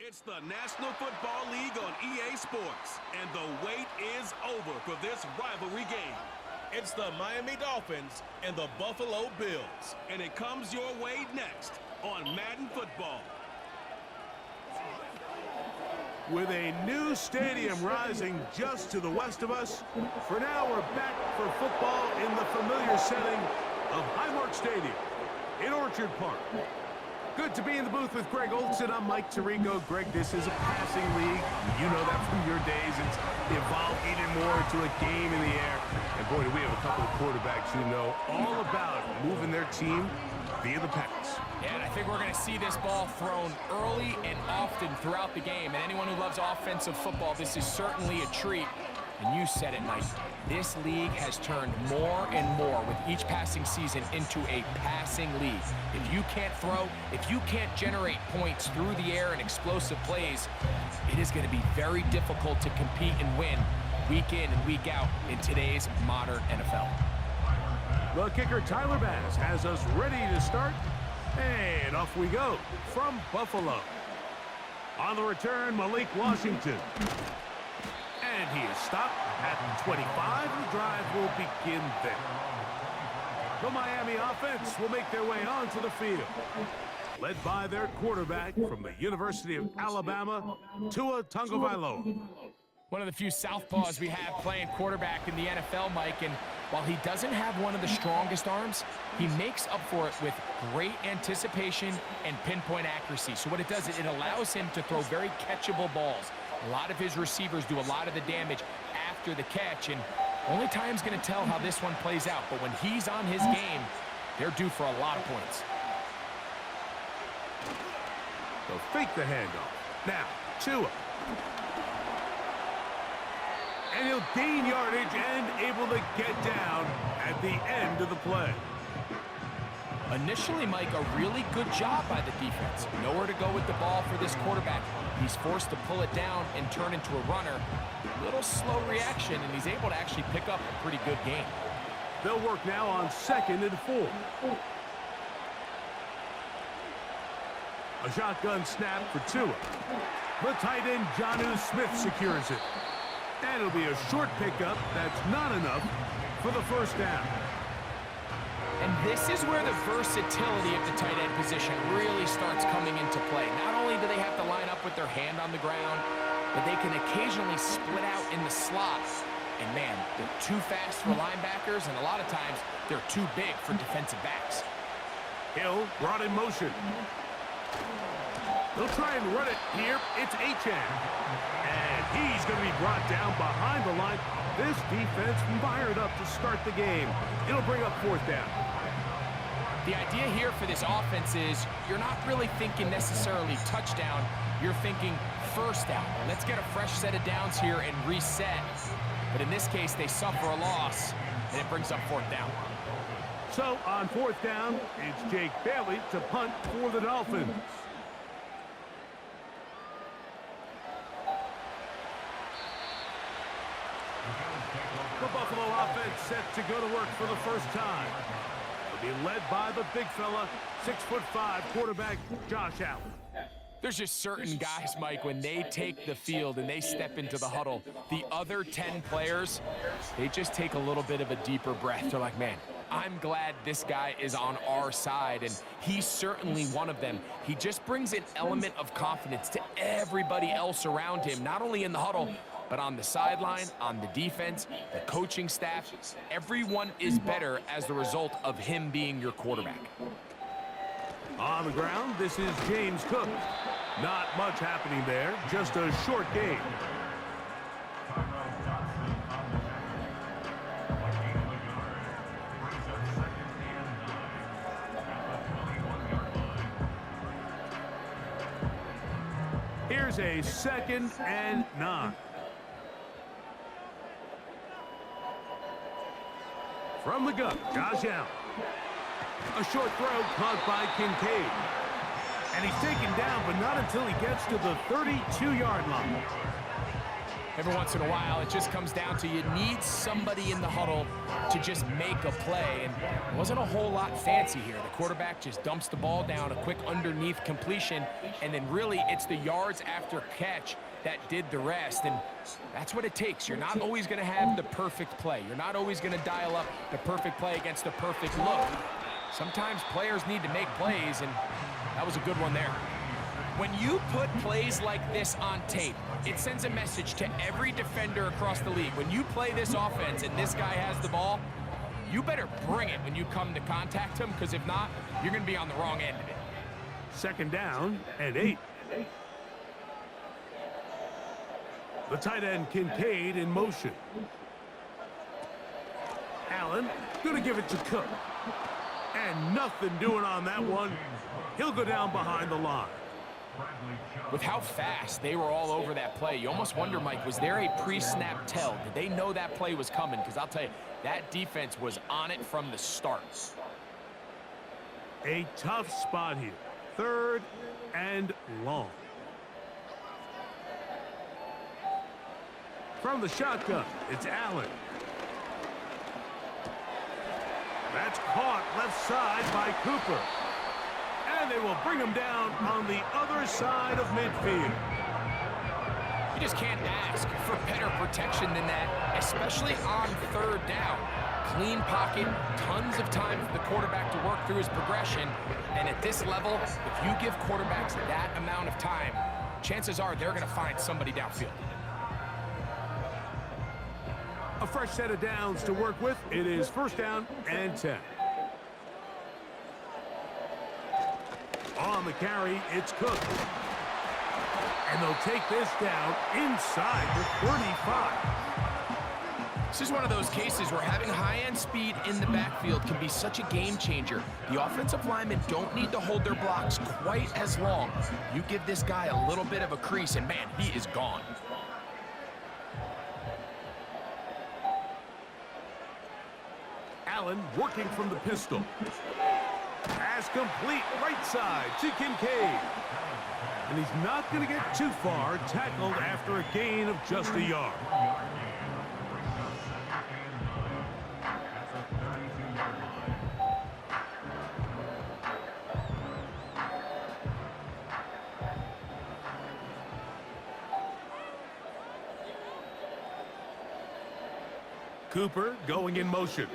It's the National Football League on EA Sports, and the wait is over for this rivalry game. It's the Miami Dolphins and the Buffalo Bills, and it comes your way next on Madden Football. With a new stadium rising just to the west of us, for now we're back for football in the familiar setting of Highmark Stadium in Orchard Park. Good to be in the booth with Greg Olson. I'm Mike Tirico. Greg, this is a passing league. You know that from your days. It's evolved even more into a game in the air. And boy, do we have a couple of quarterbacks who know all about moving their team via the pass. Yeah, and I think we're going to see this ball thrown early and often throughout the game. And anyone who loves offensive football, this is certainly a treat. And you said it, Mike. This league has turned more and more with each passing season into a passing league. If you can't throw, if you can't generate points through the air and explosive plays, it is going to be very difficult to compete and win week in and week out in today's modern NFL. The kicker, Tyler Bass, has us ready to start. And off we go from Buffalo. On the return, Malik Washington. And he is stopped at 25. The drive will begin there. The Miami offense will make their way onto the field, led by their quarterback from the University of Alabama, Tua Tagovailoa. One of the few southpaws we have playing quarterback in the NFL, Mike, and while he doesn't have one of the strongest arms, he makes up for it with great anticipation and pinpoint accuracy. So what it does is it allows him to throw very catchable balls. A lot of his receivers do a lot of the damage after the catch, and only time's going to tell how this one plays out. But when he's on his game, they're due for a lot of points. They'll fake the handoff. Now, Tua. And he'll gain yardage and able to get down at the end of the play. Initially, Mike, a really good job by the defense. Nowhere to go with the ball for this quarterback. He's forced to pull it down and turn into a runner. Little slow reaction, and he's able to actually pick up a pretty good game. They'll work now on 2nd and 4. A shotgun snap for Tua. The tight end, Jonnu Smith, secures it. And it'll be a short pickup. That's not enough for the first down. And this is where the versatility of the tight end position really starts coming into play. Not only do they have to line up with their hand on the ground, but they can occasionally split out in the slot. And man, they're too fast for linebackers, and a lot of times they're too big for defensive backs. Hill brought in motion. They'll try and run it here. It's Achane. And he's going to be brought down behind the line. This defense fired up to start the game. It'll bring up 4th down. The idea here for this offense is you're not really thinking necessarily touchdown. You're thinking first down. Let's get a fresh set of downs here and reset. But in this case, they suffer a loss, and it brings up 4th down. So on 4th down, it's Jake Bailey to punt for the Dolphins. The Buffalo offense set to go to work for the first time. They'll be led by the big fella, 6'5" quarterback Josh Allen. There's just certain guys, Mike, when they take the field and they step into the huddle, the other 10 players, they just take a little bit of a deeper breath. They're like, man, I'm glad this guy is on our side, and he's certainly one of them. He just brings an element of confidence to everybody else around him, not only in the huddle, but on the sideline, on the defense, the coaching staff. Everyone is better as the result of him being your quarterback. On the ground, this is James Cook. Not much happening there, just a short game. Here's a 2nd and 9. From the gun, Josh Allen. A short throw caught by Kincaid. And he's taken down, but not until he gets to the 32-yard line. Every once in a while, it just comes down to you need somebody in the huddle to just make a play. And it wasn't a whole lot fancy here. The quarterback just dumps the ball down, a quick underneath completion, and then really it's the yards after catch that did the rest. And that's what it takes. You're not always going to have the perfect play. You're not always going to dial up the perfect play against the perfect look. Sometimes players need to make plays, and that was a good one there. When you put plays like this on tape, it sends a message to every defender across the league. When you play this offense and this guy has the ball, you better bring it when you come to contact him, because if not, you're going to be on the wrong end of it. Second down and 8. The tight end Kincaid in motion. Allen going to give it to Cook. And nothing doing on that one. He'll go down behind the line. With how fast they were all over that play, you almost wonder, Mike, was there a pre-snap tell? Did they know that play was coming? Because I'll tell you, that defense was on it from the start. A tough spot here. Third and long. From the shotgun, it's Allen. That's caught left side by Cooper. And they will bring him down on the other side of midfield. You just can't ask for better protection than that, especially on third down. Clean pocket, tons of time for the quarterback to work through his progression. And at this level, if you give quarterbacks that amount of time, chances are they're going to find somebody downfield. A fresh set of downs to work with. It is first down and 10. On the carry, it's Cook. And they'll take this down inside the 35. This is one of those cases where having high-end speed in the backfield can be such a game changer. The offensive linemen don't need to hold their blocks quite as long. You give this guy a little bit of a crease, and man, he is gone. Allen working from the pistol. Pass complete, right side to Kincaid. And he's not going to get too far, tackled after a gain of just a yard. Cooper going in motion.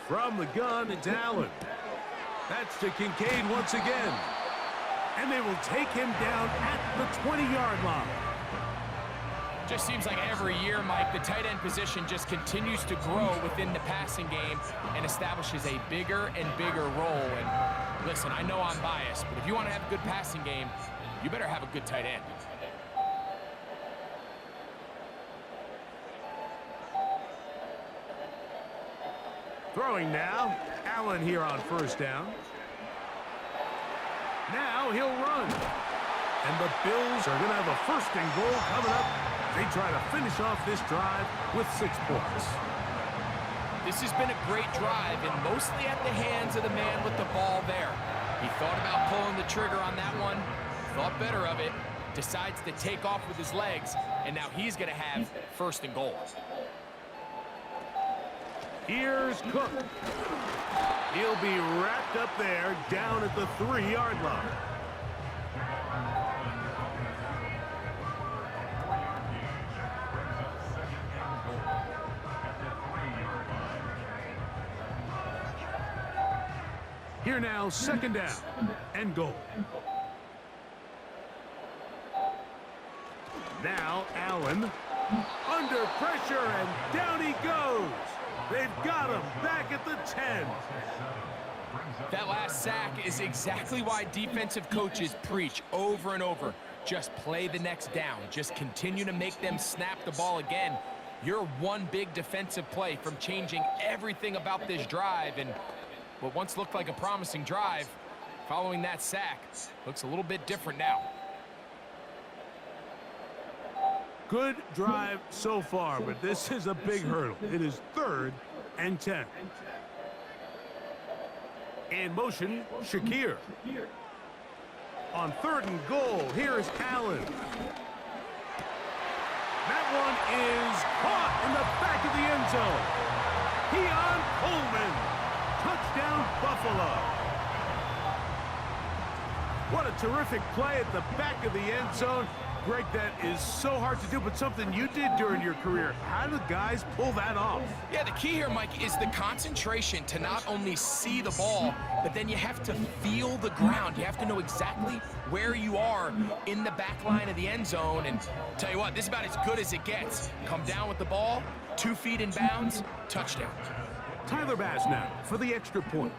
From the gun, it's Allen. That's to Kincaid once again. And they will take him down at the 20-yard line. Just seems like every year, Mike, the tight end position just continues to grow within the passing game and establishes a bigger and bigger role. And listen, I know I'm biased, but if you want to have a good passing game, you better have a good tight end. Throwing now, Allen here on first down. Now he'll run. And the Bills are going to have a first and goal coming up. They try to finish off this drive with 6 points. This has been a great drive, and mostly at the hands of the man with the ball there. He thought about pulling the trigger on that one, thought better of it, decides to take off with his legs, and now he's going to have first and goal. Here's Cook. He'll be wrapped up there down at the 3-yard line. Here now, second down and goal. Now Allen under pressure, and down he goes. They've got him back at the 10. That last sack is exactly why defensive coaches preach over and over. Just play the next down. Just continue to make them snap the ball again. You're one big defensive play from changing everything about this drive, and what once looked like a promising drive, following that sack, looks a little bit different now. Good drive so far, but this is a big hurdle. It is third and 10. In motion, Shakir. On third and goal, here's Allen. That one is caught in the back of the end zone. Keon Coleman. Touchdown, Buffalo. What a terrific play at the back of the end zone. Greg, that is so hard to do, but something you did during your career. How do guys pull that off? Yeah, the key here, Mike, is the concentration to not only see the ball, but then you have to feel the ground. You have to know exactly where you are in the back line of the end zone. And tell you what, this is about as good as it gets. Come down with the ball, 2 feet in bounds, touchdown. Tyler Bass now for the extra point.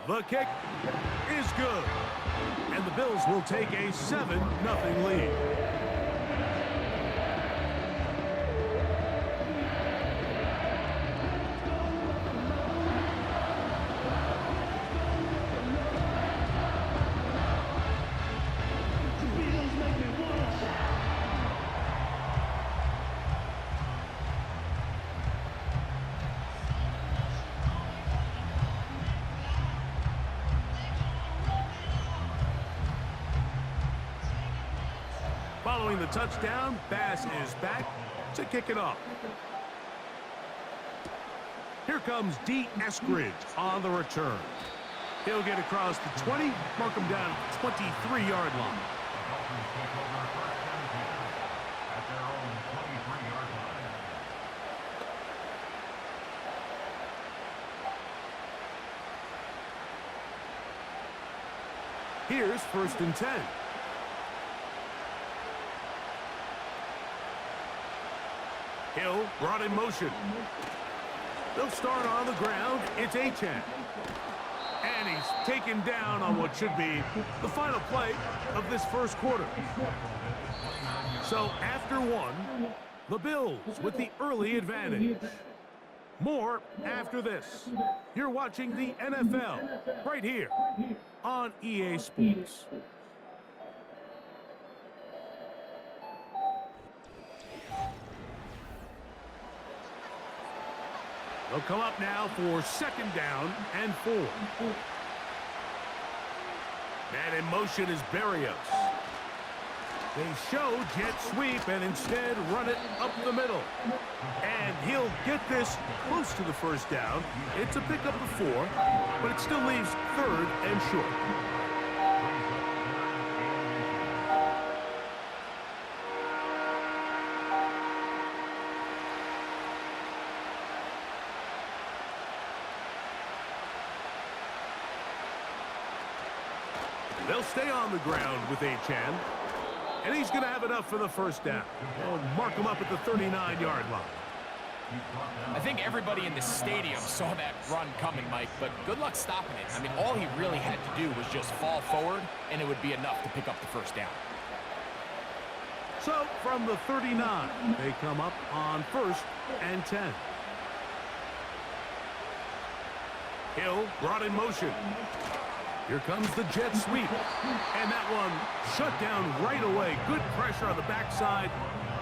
The kick is good. And the Bills will take a 7-0 lead. Following the touchdown, Bass is back to kick it off. Here comes D. Eskridge on the return. He'll get across the 20, mark him down at the 23-yard line. Here's 1st and 10. Hill brought in motion. They'll start on the ground. It's Achane. And he's taken down on what should be the final play of this first quarter. So after one, the Bills with the early advantage. More after this. You're watching the NFL right here on EA Sports. They'll come up now for 2nd down and 4. Man in motion is Berrios. They show jet sweep and instead run it up the middle. And he'll get this close to the 1st down. It's a pickup of 4, but it still leaves 3rd and short. They'll stay on the ground with Achane. And he's going to have enough for the 1st down. They'll mark him up at the 39-yard line. I think everybody in the stadium saw that run coming, Mike, but good luck stopping it. I mean, all he really had to do was just fall forward, and it would be enough to pick up the 1st down. So, from the 39, they come up on 1st and 10. Hill brought in motion. Here comes the jet sweep. And that one shut down right away. Good pressure on the backside.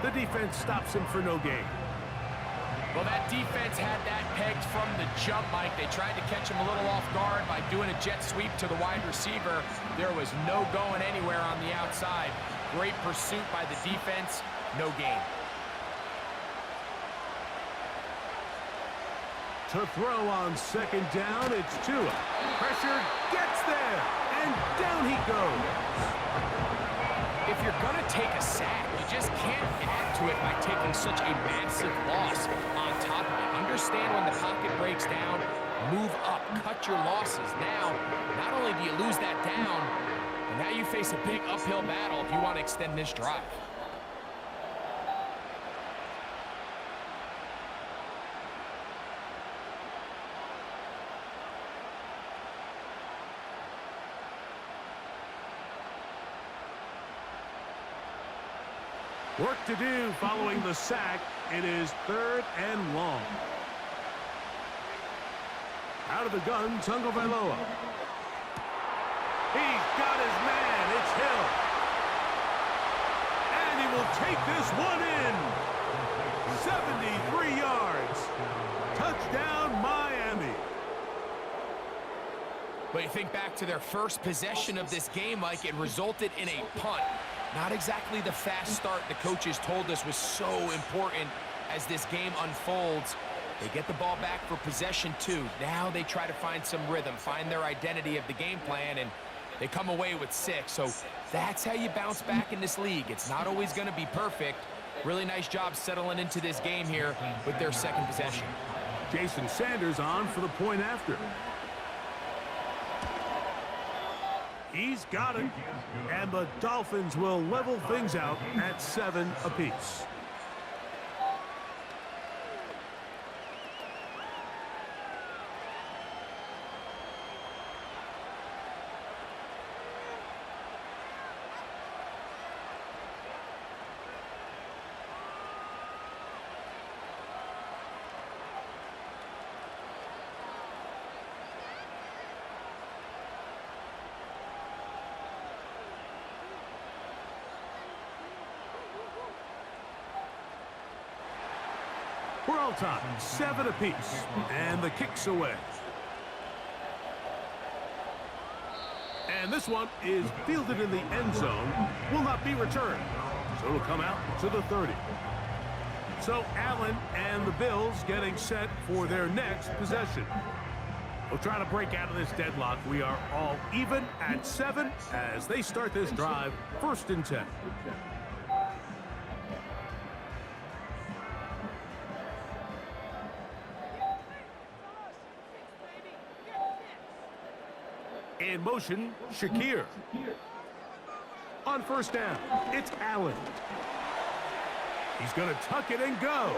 The defense stops him for no gain. Well, that defense had that pegged from the jump, Mike. They tried to catch him a little off guard by doing a jet sweep to the wide receiver. There was no going anywhere on the outside. Great pursuit by the defense. No gain. To throw on 2nd down, it's Tua. Pressure gets there, and down he goes. If you're going to take a sack, you just can't add to it by taking such a massive loss on top of it. Understand when the pocket breaks down, move up, cut your losses. Now, not only do you lose that down, but now you face a big uphill battle if you want to extend this drive. Work to do following the sack. It is 3rd and long. Out of the gun, Tagovailoa. He's got his man. It's Hill. And he will take this one in. 73 yards. Touchdown, Miami. But you think back to their first possession of this game, Mike, it resulted in a punt. Not exactly the fast start the coaches told us was so important as this game unfolds. They get the ball back for possession 2. Now they try to find some rhythm, find their identity of the game plan, and they come away with 6. So that's how you bounce back in this league. It's not always going to be perfect. Really nice job settling into this game here with their second possession. Jason Sanders on for the point after. He's got it. And the Dolphins will level things out at 7 apiece. We're all time, 7 apiece, and the kick's away. And this one is fielded in the end zone, will not be returned, so it'll come out to the 30. So Allen and the Bills getting set for their next possession. We'll try to break out of this deadlock. We are all even at 7 as they start this drive, 1st and 10. In motion, Shakir. On 1st down, it's Allen. He's going to tuck it and go.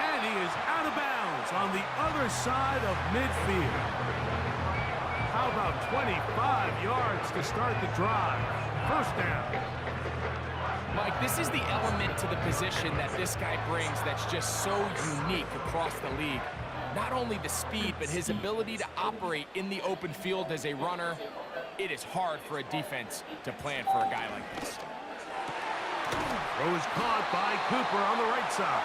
And he is out of bounds on the other side of midfield. How about 25 yards to start the drive? 1st down. Mike, this is the element to the position that this guy brings that's just so unique across the league. Not only the speed, but his ability to operate in the open field as a runner. It is hard for a defense to plan for a guy like this. Throw is caught by Cooper on the right side.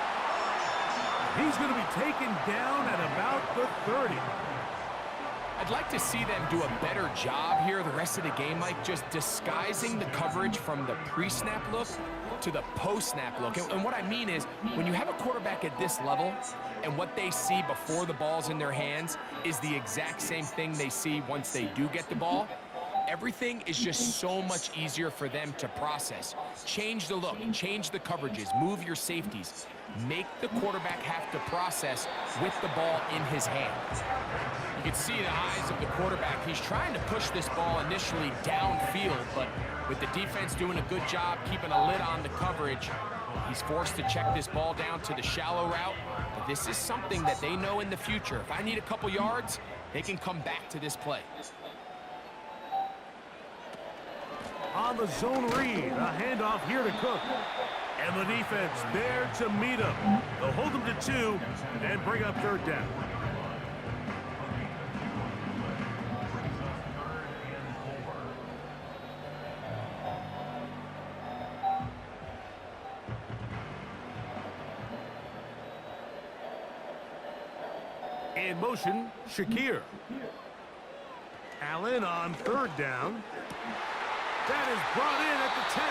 He's going to be taken down at about the 30. I'd like to see them do a better job here the rest of the game, Mike, just disguising the coverage from the pre-snap look to the post-snap look. And what I mean is, when you have a quarterback at this level and what they see before the ball's in their hands is the exact same thing they see once they do get the ball, everything is just so much easier for them to process. Change the look, change the coverages, move your safeties. Make the quarterback have to process with the ball in his hands. You can see the eyes of the quarterback. He's trying to push this ball initially downfield, but with the defense doing a good job keeping a lid on the coverage, he's forced to check this ball down to the shallow route. But this is something that they know in the future. If I need a couple yards, they can come back to this play. On the zone read, a handoff here to Cook. And the defense there to meet him. They'll hold him to 2 and bring up 3rd down. In motion, Shakir. Allen on 3rd down. That is brought in at the 10.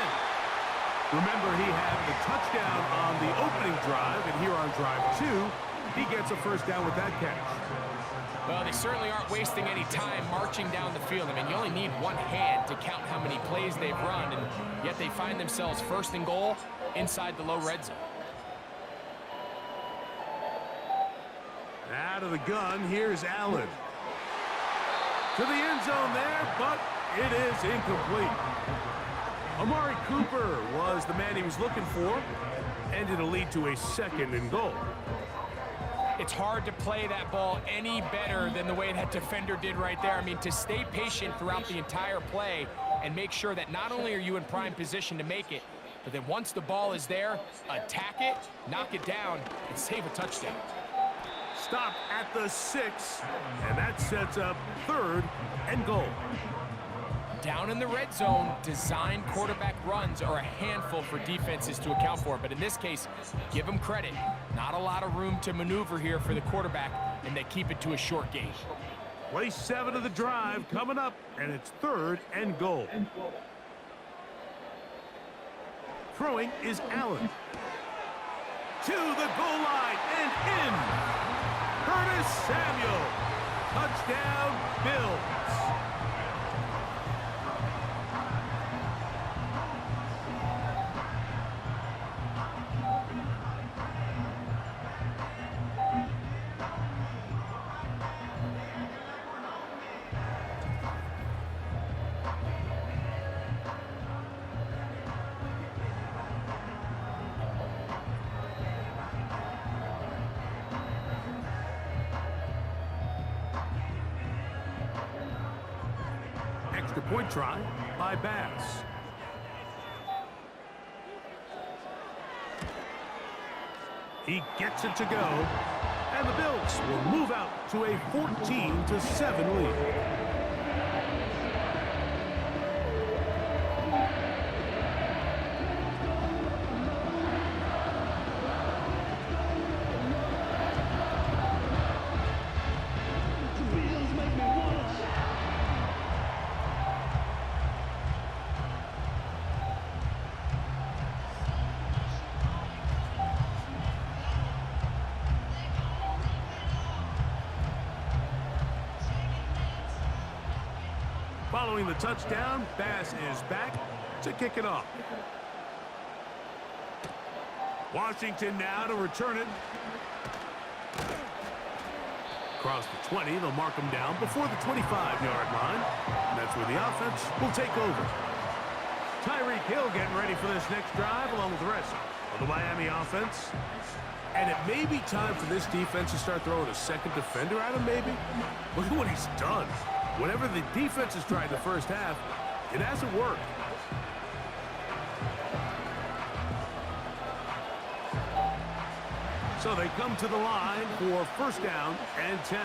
Remember, he had the touchdown on the opening drive, and here on drive 2, he gets a 1st down with that catch. Well, they certainly aren't wasting any time marching down the field. I mean, you only need one hand to count how many plays they've run, and yet they find themselves 1st and goal inside the low red zone. Out of the gun, here's Allen. To the end zone there, but it is incomplete. Amari Cooper was the man he was looking for, and it'll lead to a 2nd and goal. It's hard to play that ball any better than the way that defender did right there. I mean, to stay patient throughout the entire play and make sure that not only are you in prime position to make it, but then once the ball is there, attack it, knock it down, and save a touchdown. Stop at the 6, and that sets up 3rd and goal. Down in the red zone, design quarterback runs are a handful for defenses to account for. But in this case, give them credit. Not a lot of room to maneuver here for the quarterback, and they keep it to a short game. Play 7 of the drive coming up, and it's 3rd and goal. Throwing is Allen. To the goal line and in. Curtis Samuel. Touchdown, Bills. Extra point try by Bass. He gets it to go, and the Bills will move out to a 14-7 lead. Following the touchdown, Bass is back to kick it off. Washington now to return it. Across the 20, they'll mark him down before the 25-yard line. And that's where the offense will take over. Tyreek Hill getting ready for this next drive along with the rest of the Miami offense. And it may be time for this defense to start throwing a second defender at him, maybe. Look at what he's done. Whatever the defense has tried the first half, it hasn't worked. So they come to the line for 1st down and 10.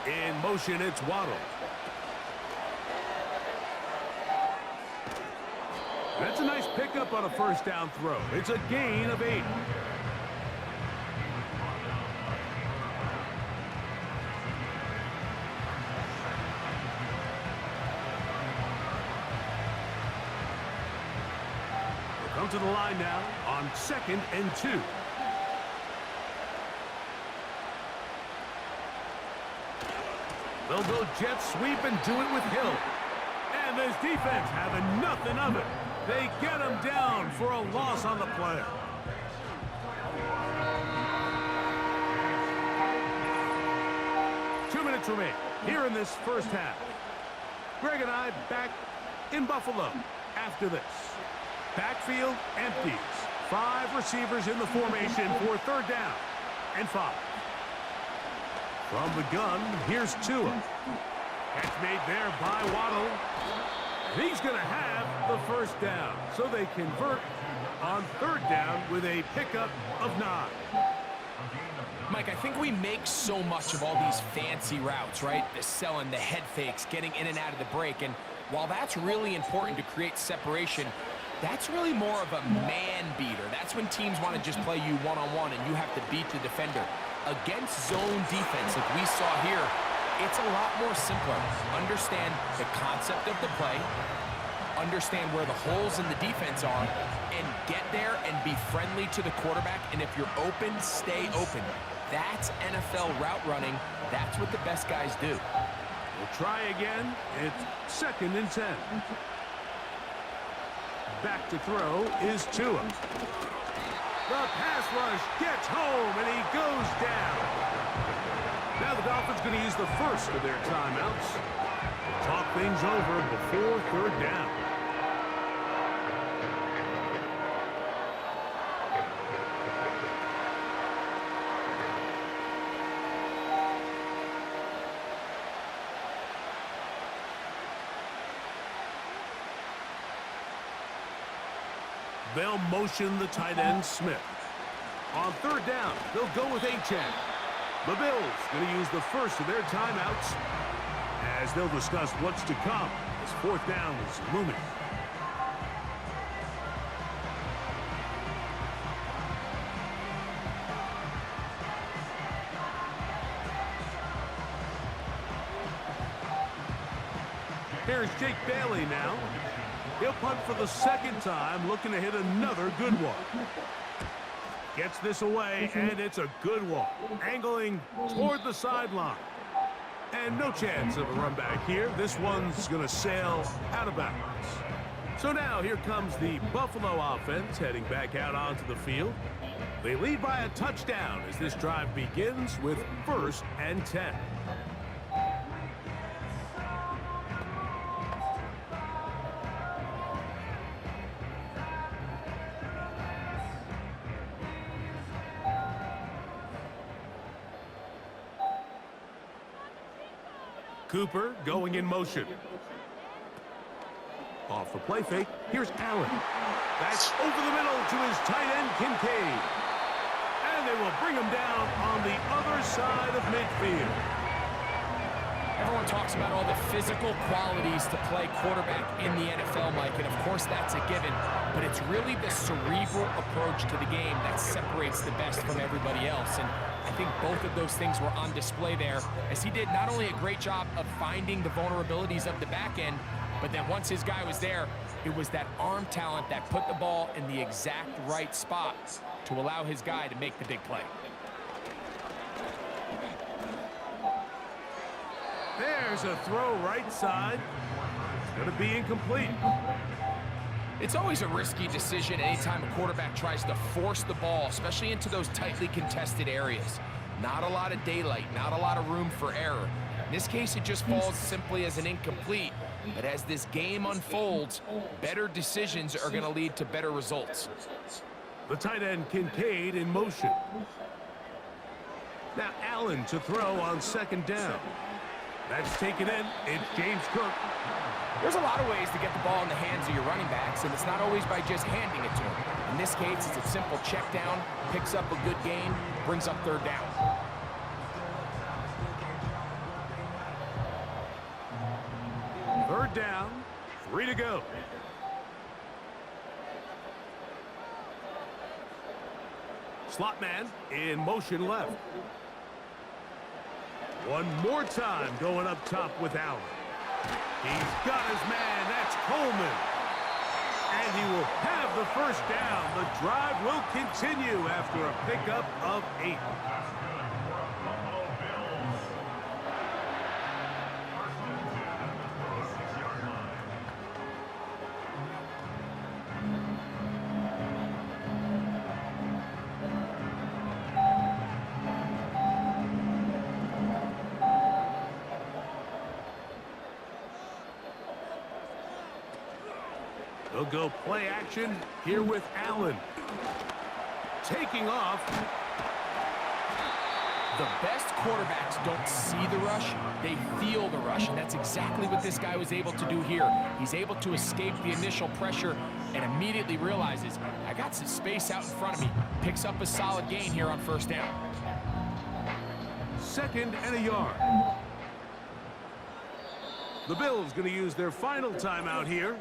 In motion, it's Waddle. That's a nice pickup on a 1st down throw. It's a gain of 8. Come to the line now on 2nd and 2. They'll go jet sweep and do it with Hill. And this defense having nothing of it. They get him down for a loss on the play. Two minutes remain here in this 1st half. Greg and I back in Buffalo after this. Backfield empties. 5 receivers in the formation for 3rd down and 5. From the gun, here's Tua. Catch made there by Waddle. He's going to have the 1st down. So they convert on 3rd down with a pickup of 9. Mike, I think we make so much of all these fancy routes, right? The selling, the head fakes, getting in and out of the break. And while that's really important to create separation, that's really more of a man beater. That's when teams want to just play you one-on-one and you have to beat the defender. Against zone defense, like we saw here, it's a lot more simpler. Understand the concept of the play, understand where the holes in the defense are, and get there and be friendly to the quarterback. And if you're open, stay open. That's NFL route running. That's what the best guys do. We'll try again. It's 2nd and 10. Back to throw is Tua. The pass rush gets home, and he goes down. Now the Dolphins going to use the 1st of their timeouts. Talk things over before 3rd down. They'll motion the tight end Smith. On 3rd down, they'll go with Achane. The Bills going to use the 1st of their timeouts as they'll discuss what's to come as 4th down is looming. Here's Jake Bailey now. He'll punt for the second time, looking to hit another good one. Gets this away, and it's a good one. Angling toward the sideline. And no chance of a run back here. This one's going to sail out of bounds. So now here comes the Buffalo offense heading back out onto the field. They lead by a touchdown as this drive begins with 1st and 10. Cooper going in motion. Off the play fake, here's Allen. That's over the middle to his tight end, Kincaid. And they will bring him down on the other side of midfield. Everyone talks about all the physical qualities to play quarterback in the NFL, Mike, and of course that's a given, but it's really the cerebral approach to the game that separates the best from everybody else, and I think both of those things were on display there, as he did not only a great job of finding the vulnerabilities of the back end, but then once his guy was there, it was that arm talent that put the ball in the exact right spot to allow his guy to make the big play. There's a throw right side. It's going to be incomplete. It's always a risky decision anytime a quarterback tries to force the ball, especially into those tightly contested areas. Not a lot of daylight, not a lot of room for error. In this case, it just falls simply as an incomplete. But as this game unfolds, better decisions are going to lead to better results. The tight end, Kincaid, in motion. Now Allen to throw on 2nd down. That's taken in. It's James Cook. There's a lot of ways to get the ball in the hands of your running backs, and it's not always by just handing it to them. In this case, it's a simple check down, picks up a good gain, brings up 3rd down. Third down, 3 to go. Slot man in motion left. One more time going up top with Allen. He's got his man. That's Coleman. And he will have the 1st down. The drive will continue after a pickup of 8. They'll go play action here with Allen. Taking off. The best quarterbacks don't see the rush, they feel the rush, and that's exactly what this guy was able to do here. He's able to escape the initial pressure and immediately realizes, I got some space out in front of me. Picks up a solid gain here on 1st down. 2nd and a yard. The Bills going to use their final timeout here.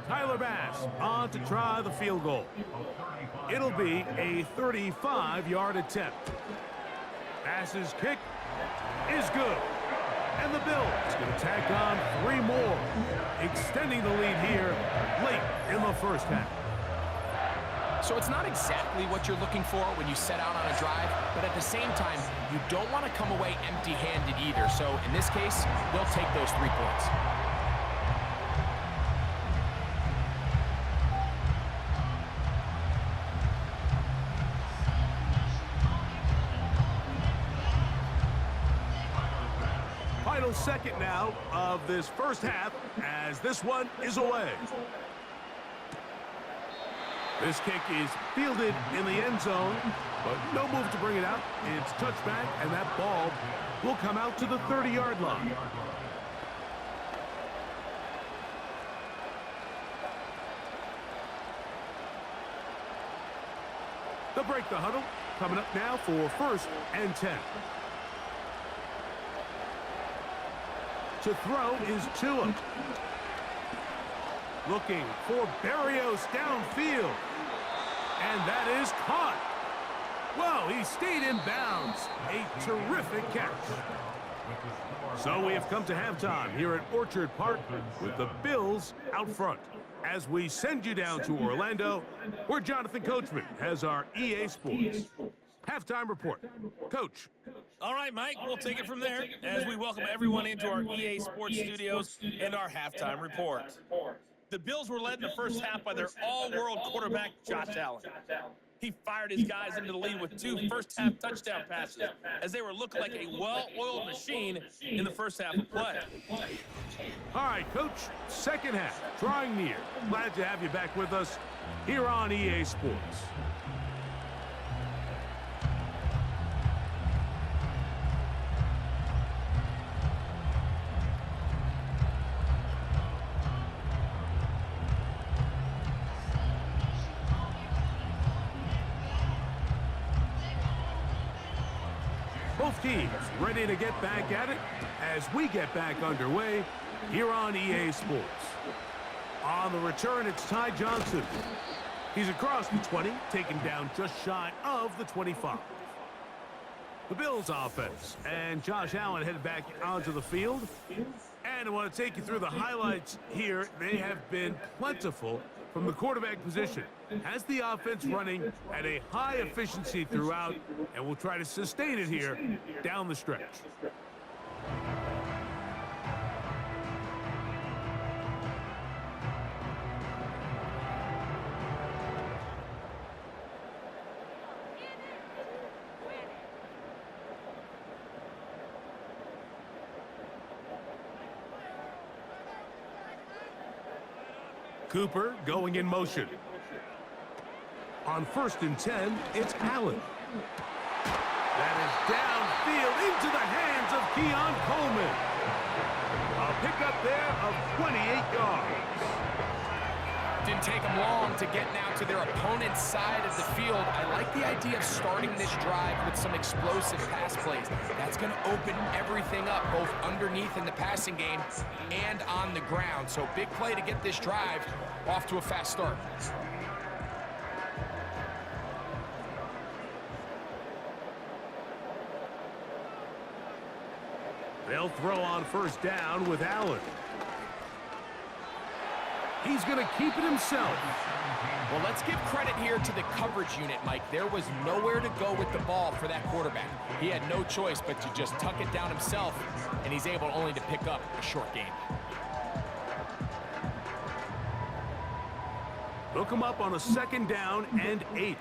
Tyler Bass on to try the field goal. It'll be a 35-yard attempt. Bass's kick is good. And the Bills going to tack on 3 more, extending the lead here late in the 1st half. So it's not exactly what you're looking for when you set out on a drive, but at the same time, you don't want to come away empty-handed either. So in this case, they'll take those 3 points. Final second now of this 1st half as this one is away. This kick is fielded in the end zone, but no move to bring it out. It's touchback, and that ball will come out to the 30-yard line. They'll break the huddle. coming up now for 1st and 10. To throw is Tua. Looking for Berrios downfield. And that is caught. Well, he stayed in bounds. A terrific catch. So we have come to halftime here at Orchard Park with the Bills out front. As we send you down to Orlando, where Jonathan Coachman has our EA Sports halftime report. Coach. All right, Mike, we'll take it from there as we welcome everyone into our EA Sports studios and our halftime report. The Bills were led in the first half by their all-world quarterback, Josh Allen. He fired his guys into the lead with 2 first-half touchdown passes as they were looking like a well-oiled machine in the first half of play. All right, Coach, second half, drawing near. Glad to have you back with us here on EA Sports. Both teams ready to get back at it as we get back underway here on EA Sports. On the return, it's Ty Johnson. He's across the 20, taken down just shy of the 25. The Bills offense and Josh Allen headed back onto the field. And I want to take you through the highlights here. They have been plentiful from the quarterback position. Has the offense running at a high efficiency throughout, and we'll try to sustain it here down the stretch. Cooper going in motion. On 1st and 10, it's Allen. That is downfield into the hands of Keon Coleman. A pickup there of 28 yards. Didn't take them long to get now to their opponent's side of the field. I like the idea of starting this drive with some explosive pass plays. That's going to open everything up, both underneath in the passing game and on the ground. So big play to get this drive off to a fast start. They'll throw on 1st down with Allen. He's going to keep it himself. Well, let's give credit here to the coverage unit, Mike. There was nowhere to go with the ball for that quarterback. He had no choice but to just tuck it down himself, and he's able only to pick up a short gain. Look him up on a 2nd down and 8.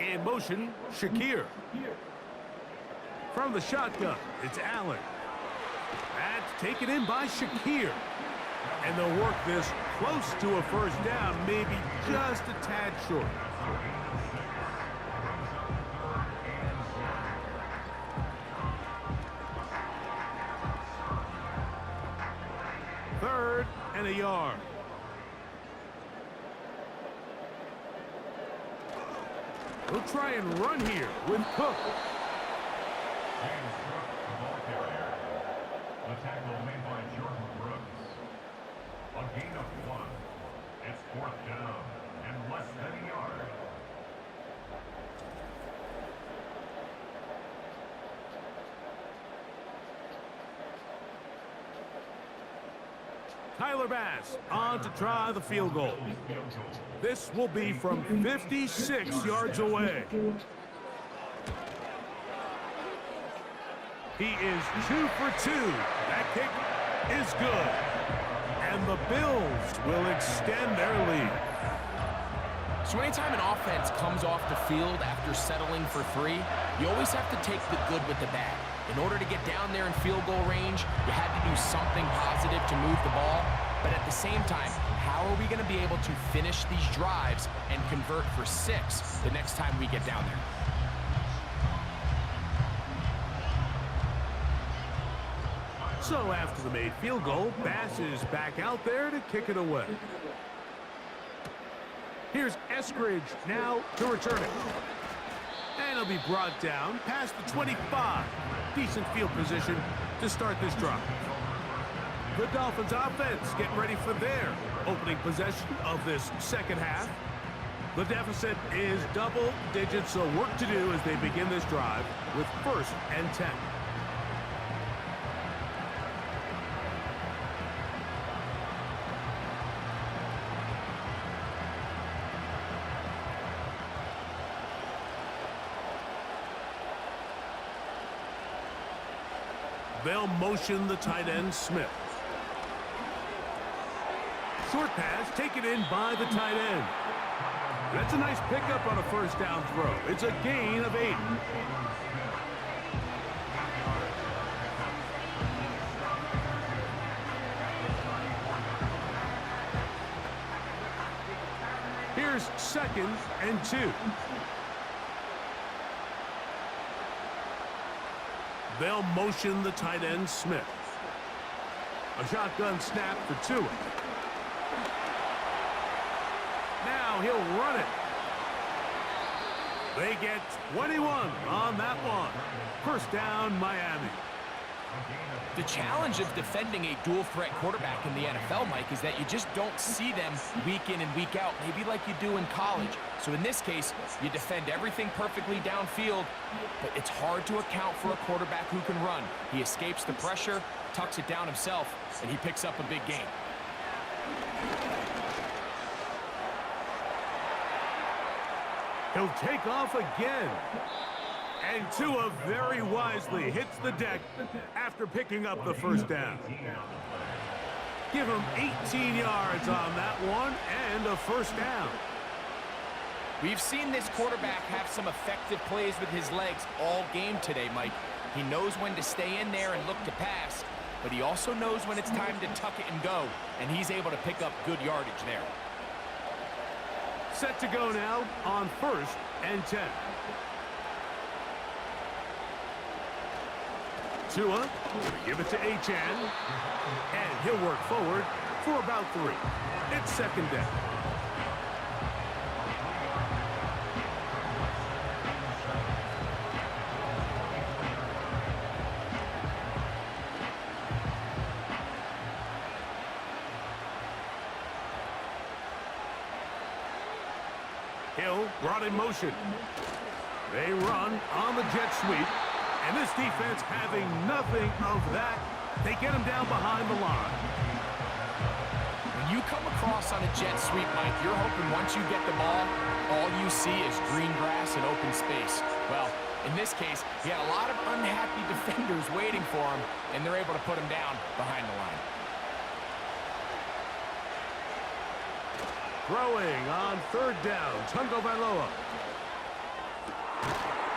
In motion, Shakir. From the shotgun, it's Allen. That's taken in by Shakir. And they'll work this close to a 1st down, maybe just a tad short. Third and a yard. We'll try and run here with Cook. The tackle made by Jordan Brooks. A gain of 1. It's 4th down and less than a yard. Tyler Bass on to try the field goal. This will be from 56 yards away. He is 2 for 2. That kick is good. And the Bills will extend their lead. So anytime an offense comes off the field after settling for 3, you always have to take the good with the bad. In order to get down there in field goal range, you had to do something positive to move the ball. But at the same time, how are we going to be able to finish these drives and convert for 6 the next time we get down there? So after the made field goal, Bass is back out there to kick it away. Here's Eskridge now to return it. And he'll be brought down past the 25. Decent field position to start this drive. The Dolphins offense getting ready for their opening possession of this second half. The deficit is double digits, so work to do as they begin this drive with 1st and 10. They'll motion the tight end, Smith. Short pass taken in by the tight end. That's a nice pickup on a 1st down throw. It's a gain of 8. Here's 2nd and 2. They'll motion the tight end, Smith. A shotgun snap for Tua. Now he'll run it. They get 21 on that one. 1st down, Miami. The challenge of defending a dual-threat quarterback in the NFL, Mike, is that you just don't see them week in and week out, maybe like you do in college. So in this case, you defend everything perfectly downfield, but it's hard to account for a quarterback who can run. He escapes the pressure, tucks it down himself, and he picks up a big gain. He'll take off again. And Tua very wisely hits the deck after picking up the 1st down. Give him 18 yards on that one and a 1st down. We've seen this quarterback have some effective plays with his legs all game today, Mike. He knows when to stay in there and look to pass, but he also knows when it's time to tuck it and go, and he's able to pick up good yardage there. Set to go now on 1st and 10. Tua, give it to Achane, and he'll work forward for about 3. It's 2nd down. Hill brought in motion. They run on the jet sweep. And this defense having nothing of that. They get him down behind the line. When you come across on a jet sweep, Mike, you're hoping once you get the ball, all you see is green grass and open space. Well, in this case, he had a lot of unhappy defenders waiting for him, and they're able to put him down behind the line. Throwing on 3rd down, Tungo Vailoa.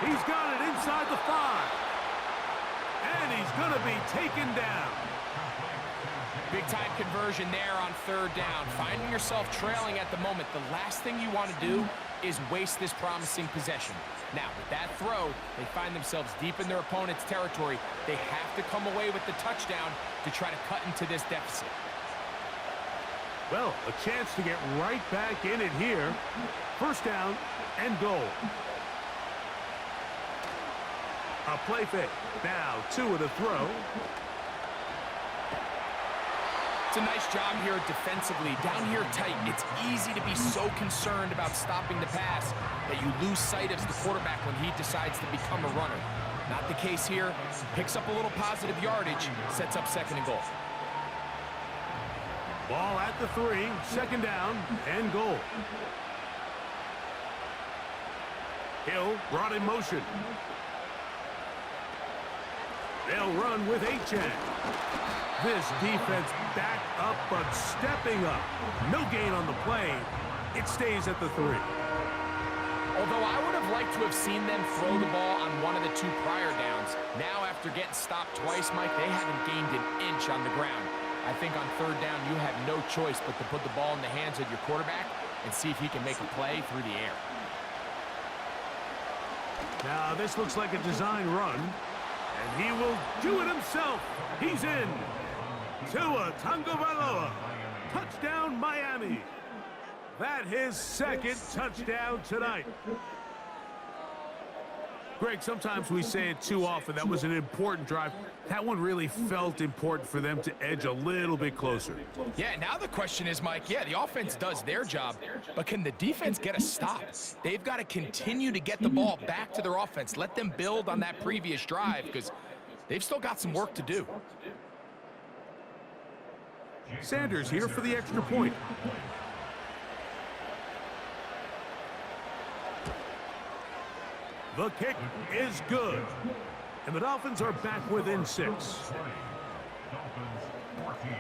He's got it inside the 5. And he's going to be taken down. Big-time conversion there on 3rd down. Finding yourself trailing at the moment, the last thing you want to do is waste this promising possession. Now, with that throw, they find themselves deep in their opponent's territory. They have to come away with the touchdown to try to cut into this deficit. Well, a chance to get right back in it here. 1st down and goal. A play fake. Now, Tua to throw. It's a nice job here defensively. Down here tight, it's easy to be so concerned about stopping the pass that you lose sight of the quarterback when he decides to become a runner. Not the case here. Picks up a little positive yardage, sets up 2nd and goal. Ball at the 3, 2nd down and goal. Hill brought in motion. They'll run with Achane. This defense back up, but stepping up. No gain on the play. It stays at the 3. Although I would have liked to have seen them throw the ball on one of the 2 prior downs, now after getting stopped twice, Mike, they haven't gained an inch on the ground. I think on 3rd down, you have no choice but to put the ball in the hands of your quarterback and see if he can make a play through the air. Now, this looks like a design run, and he will do it himself. He's in. Tua Tagovailoa. Touchdown, Miami. That his second touchdown tonight. Greg, sometimes we say it too often. That was an important drive. That one really felt important for them to edge a little bit closer. Yeah, now the question is, Mike, yeah, the offense does their job, but can the defense get a stop? They've got to continue to get the ball back to their offense. Let them build on that previous drive because they've still got some work to do. Sanders here for the extra point. The kick is good. And the Dolphins are back within 6. Dolphins 14.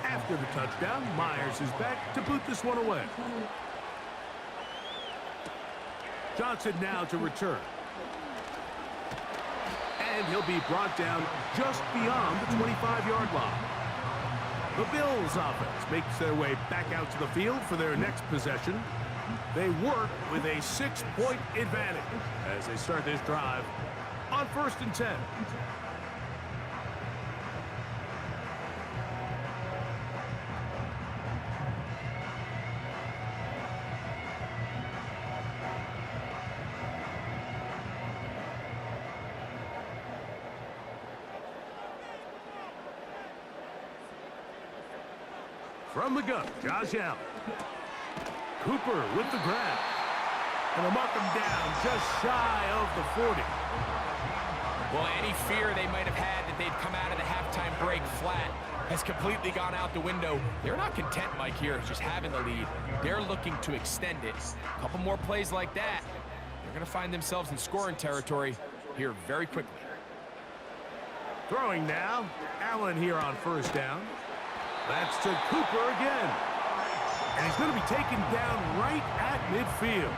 After the touchdown, Myers is back to boot this one away. Johnson now to return. And he'll be brought down just beyond the 25-yard line. The Bills offense makes their way back out to the field for their next possession. They work with a 6-point advantage as they start this drive on 1st and 10. From the gun, Josh Allen. Cooper with the grab. And they'll mark him down just shy of the 40. Well, any fear they might have had that they'd come out of the halftime break flat has completely gone out the window. They're not content, Mike, here, just having the lead. They're looking to extend it. A couple more plays like that, they're going to find themselves in scoring territory here very quickly. Throwing now, Allen here on 1st down. That's to Cooper again. And he's going to be taken down right at midfield.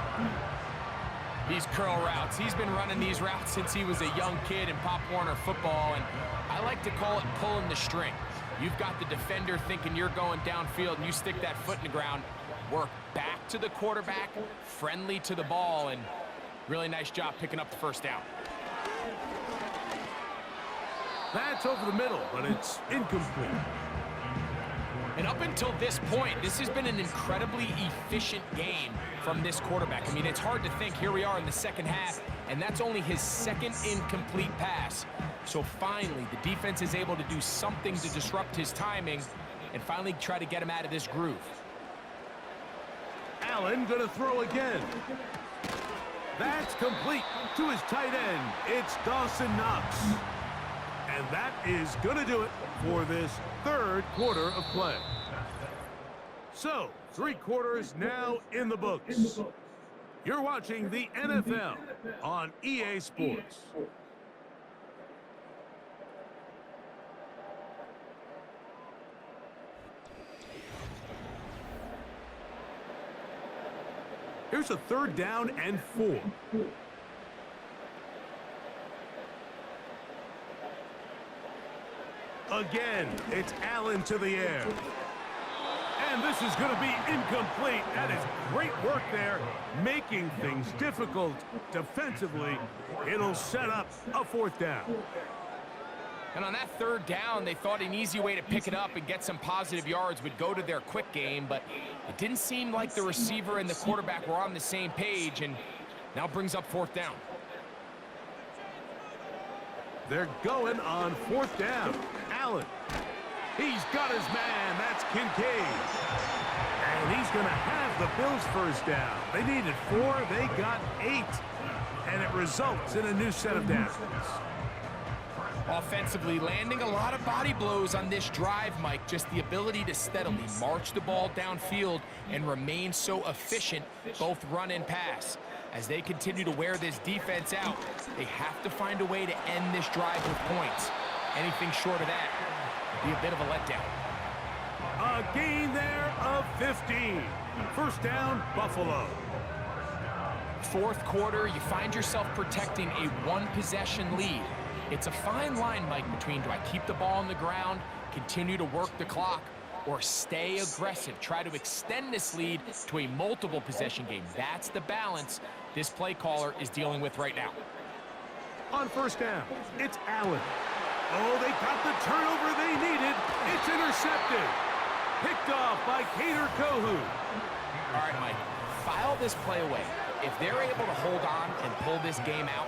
These curl routes, he's been running these routes since he was a young kid in Pop Warner football, and I like to call it pulling the string. You've got the defender thinking you're going downfield, and you stick that foot in the ground, work back to the quarterback, friendly to the ball, and really nice job picking up the 1st down. That's over the middle, but it's incomplete. And up until this point, this has been an incredibly efficient game from this quarterback. I mean, it's hard to think. Here we are in the 2nd half, and that's only his 2nd incomplete pass. So finally, the defense is able to do something to disrupt his timing and finally try to get him out of this groove. Allen going to throw again. That's complete to his tight end. It's Dawson Knox. And that is going to do it for this 3rd quarter of play. So, 3 quarters now in the books. You're watching the NFL on EA Sports. Here's a 3rd down and 4. Again, it's Allen to the air. And this is going to be incomplete. That is great work there, making things difficult defensively. It'll set up a 4th down. And on that 3rd down, they thought an easy way to pick it up and get some positive yards would go to their quick game, but it didn't seem like the receiver and the quarterback were on the same page, and now brings up 4th down. They're going on 4th down. Allen. He's got his man. That's Kincaid. And he's going to have the Bills' 1st down. They needed 4. They got 8. And it results in a new set of downs. Offensively, landing a lot of body blows on this drive, Mike. Just the ability to steadily march the ball downfield and remain so efficient, both run and pass. As they continue to wear this defense out, they have to find a way to end this drive with points. Anything short of that would be a bit of a letdown. A gain there of 15. First down, Buffalo. Fourth quarter, you find yourself protecting a one-possession lead. It's a fine line, Mike, between do I keep the ball on the ground, continue to work the clock, or stay aggressive, try to extend this lead to a multiple possession game. That's the balance this play caller is dealing with right now. On first down, it's Allen. Oh, they got the turnover they needed. It's intercepted. Picked off by Cater Kohu. All right, Mike, file this play away. If they're able to hold on and pull this game out,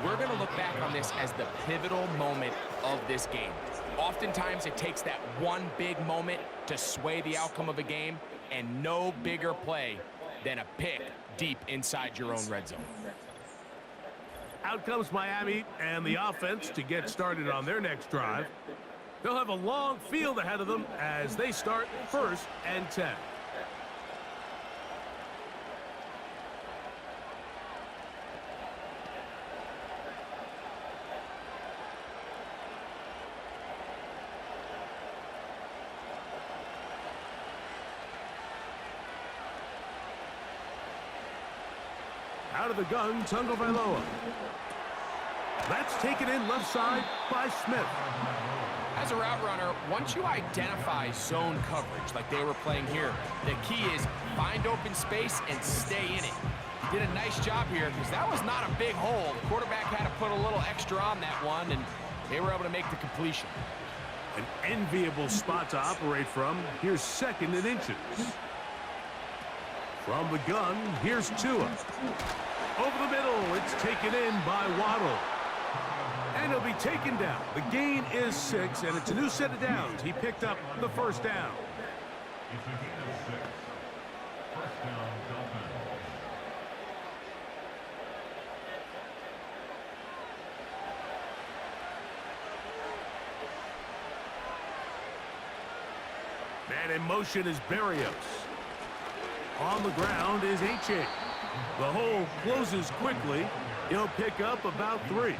we're going to look back on this as the pivotal moment of this game. Oftentimes, it takes that one big moment to sway the outcome of a game, and no bigger play than a pick deep inside your own red zone. Out comes Miami and the offense to get started on their next drive. They'll have a long field ahead of them as they start 1st and 10. Out of the gun, Tagovailoa. That's taken in left side by Smith. As a route runner, once you identify zone coverage like they were playing here, the key is find open space and stay in it. He did a nice job here because that was not a big hole. The quarterback had to put a little extra on that one, and they were able to make the completion. An enviable spot to operate from. Here's 2nd and inches. From the gun, here's Tua. Over the middle, it's taken in by Waddle. And he'll be taken down. The gain is 6, and it's a new set of downs. He picked up the first down. It's a gain of 6. First down, Dolphins. Man in motion is Berrios. On the ground is H.A. The hole closes quickly. He'll pick up about 3.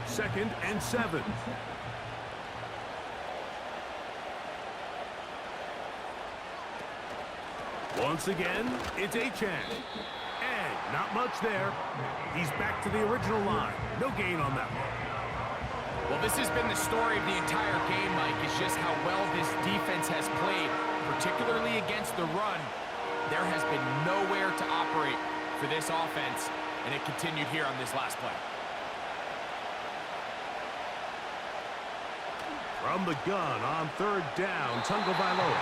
Second and 7. Once again, it's Achane. And not much there. He's back to the original line. No gain on that one. Well, this has been the story of the entire game, Mike. It's just how well this defense has played, particularly against the run. There has been nowhere to operate for this offense, and it continued here on this last play. From the gun on 3rd down, Tagovailoa.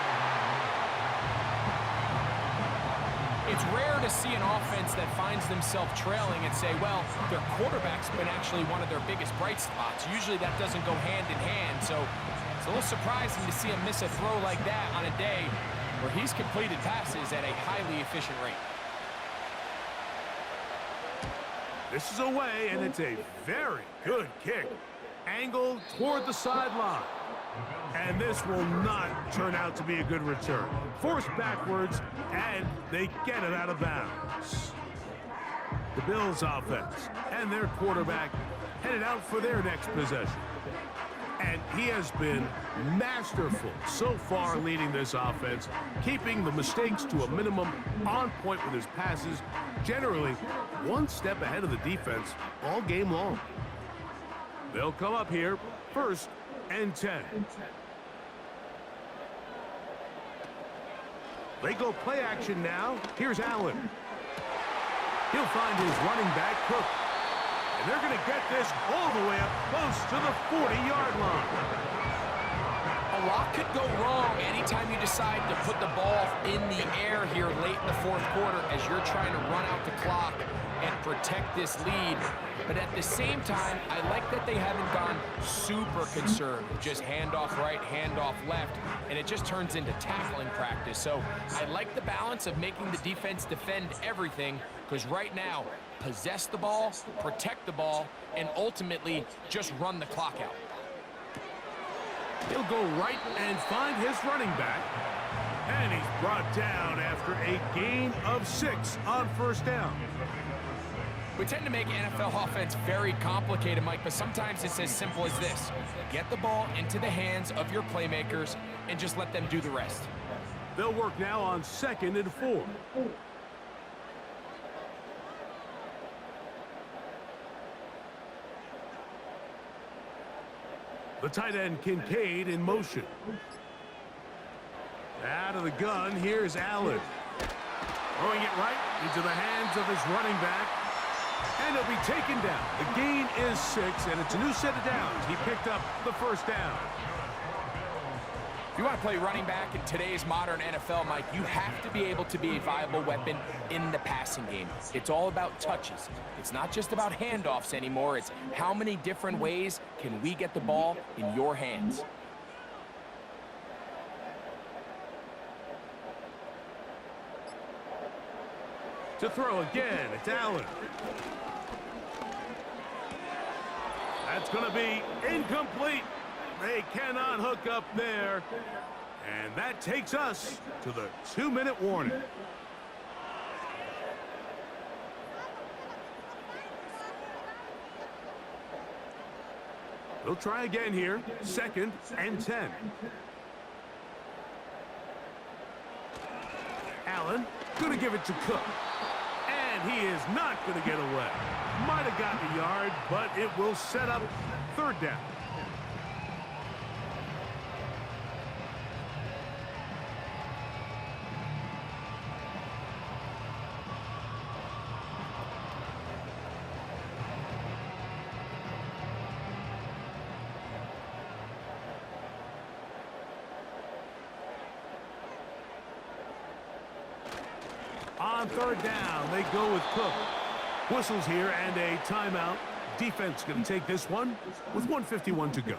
It's rare to see an offense that finds themselves trailing and say, well, their quarterback's been actually one of their biggest bright spots. Usually that doesn't go hand in hand, so it's a little surprising to see him miss a throw like that on a day where he's completed passes at a highly efficient rate. This is away, and it's a very good kick. Angled toward the sideline. And this will not turn out to be a good return. Forced backwards, and they get it out of bounds. The Bills offense and their quarterback headed out for their next possession. And he has been masterful so far leading this offense, keeping the mistakes to a minimum, on point with his passes, generally one step ahead of the defense all game long. They'll come up here, 1st and 10. They go play action now. Here's Allen. He'll find his running back, Cook. And they're going to get this all the way up close to the 40-yard line. A lot could go wrong anytime you decide to put the ball in the air here late in the 4th quarter as you're trying to run out the clock and protect this lead. But at the same time, I like that they haven't gone super conservative. Just handoff right, handoff left, and it just turns into tackling practice. So I like the balance of making the defense defend everything, because right now, possess the ball, protect the ball, and ultimately just run the clock out. He'll go right and find his running back. And he's brought down after a gain of 6 on 1st down. We tend to make NFL offense very complicated, Mike, but sometimes it's as simple as this. Get the ball into the hands of your playmakers and just let them do the rest. They'll work now on 2nd and 4. The tight end Kincaid in motion. Out of the gun, here's Allen. Throwing it right into the hands of his running back. And he'll be taken down. The gain is 6, and it's a new set of downs. He picked up the first down. If you want to play running back in today's modern NFL, Mike, you have to be able to be a viable weapon in the passing game. It's all about touches. It's not just about handoffs anymore. It's how many different ways can we get the ball in your hands. To throw again, it's Allen. That's going to be incomplete. They cannot hook up there. And that takes us to the 2-minute warning. They'll try again here. 2nd and 10. Allen going to give it to Cook. And he is not going to get away. Might have gotten a yard, but it will set up 3rd down. On 3rd down, they go with Cook. Whistles here and a timeout. Defense going to take this one with 1:51 to go.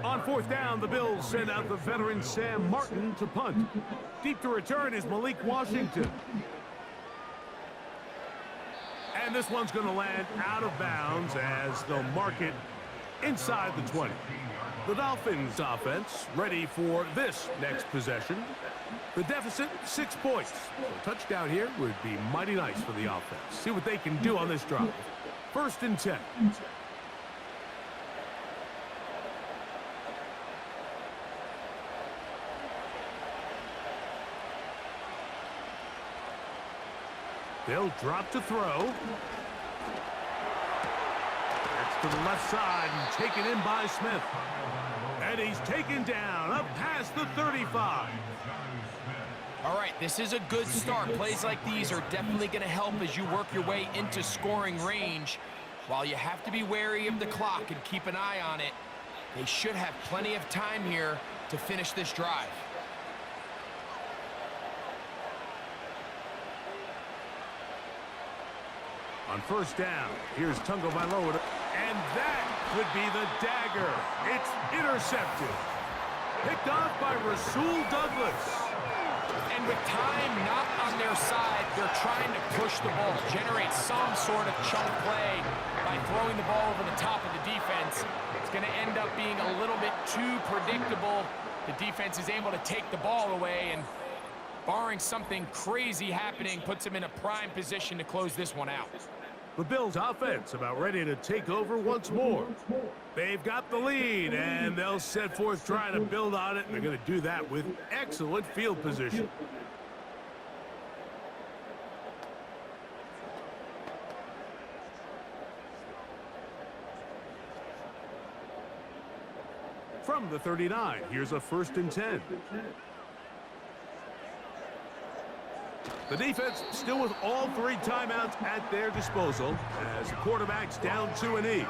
On 4th down, the Bills send out the veteran Sam Martin to punt. Deep to return is Malik Washington. And this one's going to land out of bounds as they'll mark it inside the 20. The Dolphins offense ready for this next possession. The deficit, 6 points. So a touchdown here would be mighty nice for the offense. See what they can do on this drive. 1st and 10. They'll drop to throw. That's to the left side and taken in by Smith. And he's taken down up past the 35. All right, this is a good start. Plays like these are definitely going to help as you work your way into scoring range. While you have to be wary of the clock and keep an eye on it, they should have plenty of time here to finish this drive. On 1st down, here's Tagovailoa, and that could be the dagger. It's intercepted. Picked off by Rasul Douglas. And with time not on their side, they're trying to push the ball, generate some sort of chunk play by throwing the ball over the top of the defense. It's going to end up being a little bit too predictable. The defense is able to take the ball away, and barring something crazy happening, puts them in a prime position to close this one out. The Bills offense about ready to take over once more. They've got the lead, and they'll set forth trying to build on it. They're going to do that with excellent field position. From the 39, here's a 1st and 10. The defense still with all 3 timeouts at their disposal as the quarterback's down to an E.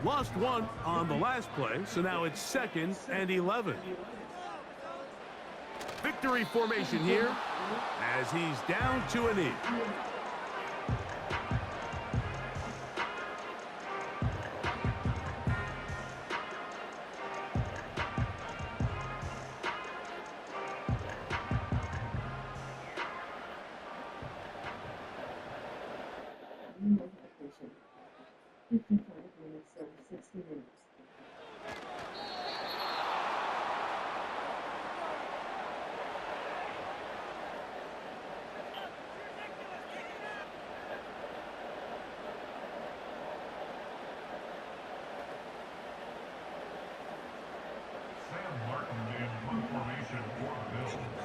Lost 1 on the last play, so now it's 2nd and 11. Victory formation here as he's down to an E. Sam Martin in punt formation for the Bills.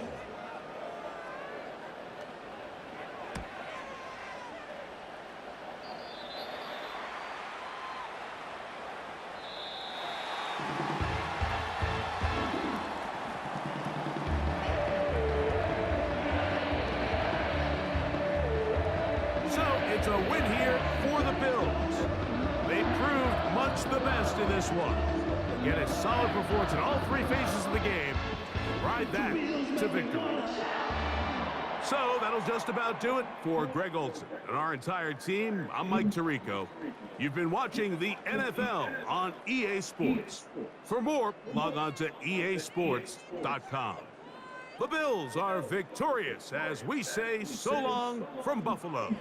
So it's a win here for the Bills. They proved much the best in this one. Get a solid performance in all three phases of the game. Ride that to victory. So that'll just about do it for Greg Olson and our entire team. I'm Mike Tirico. You've been watching the NFL on EA Sports. For more, log on to easports.com. The Bills are victorious as we say so long from Buffalo.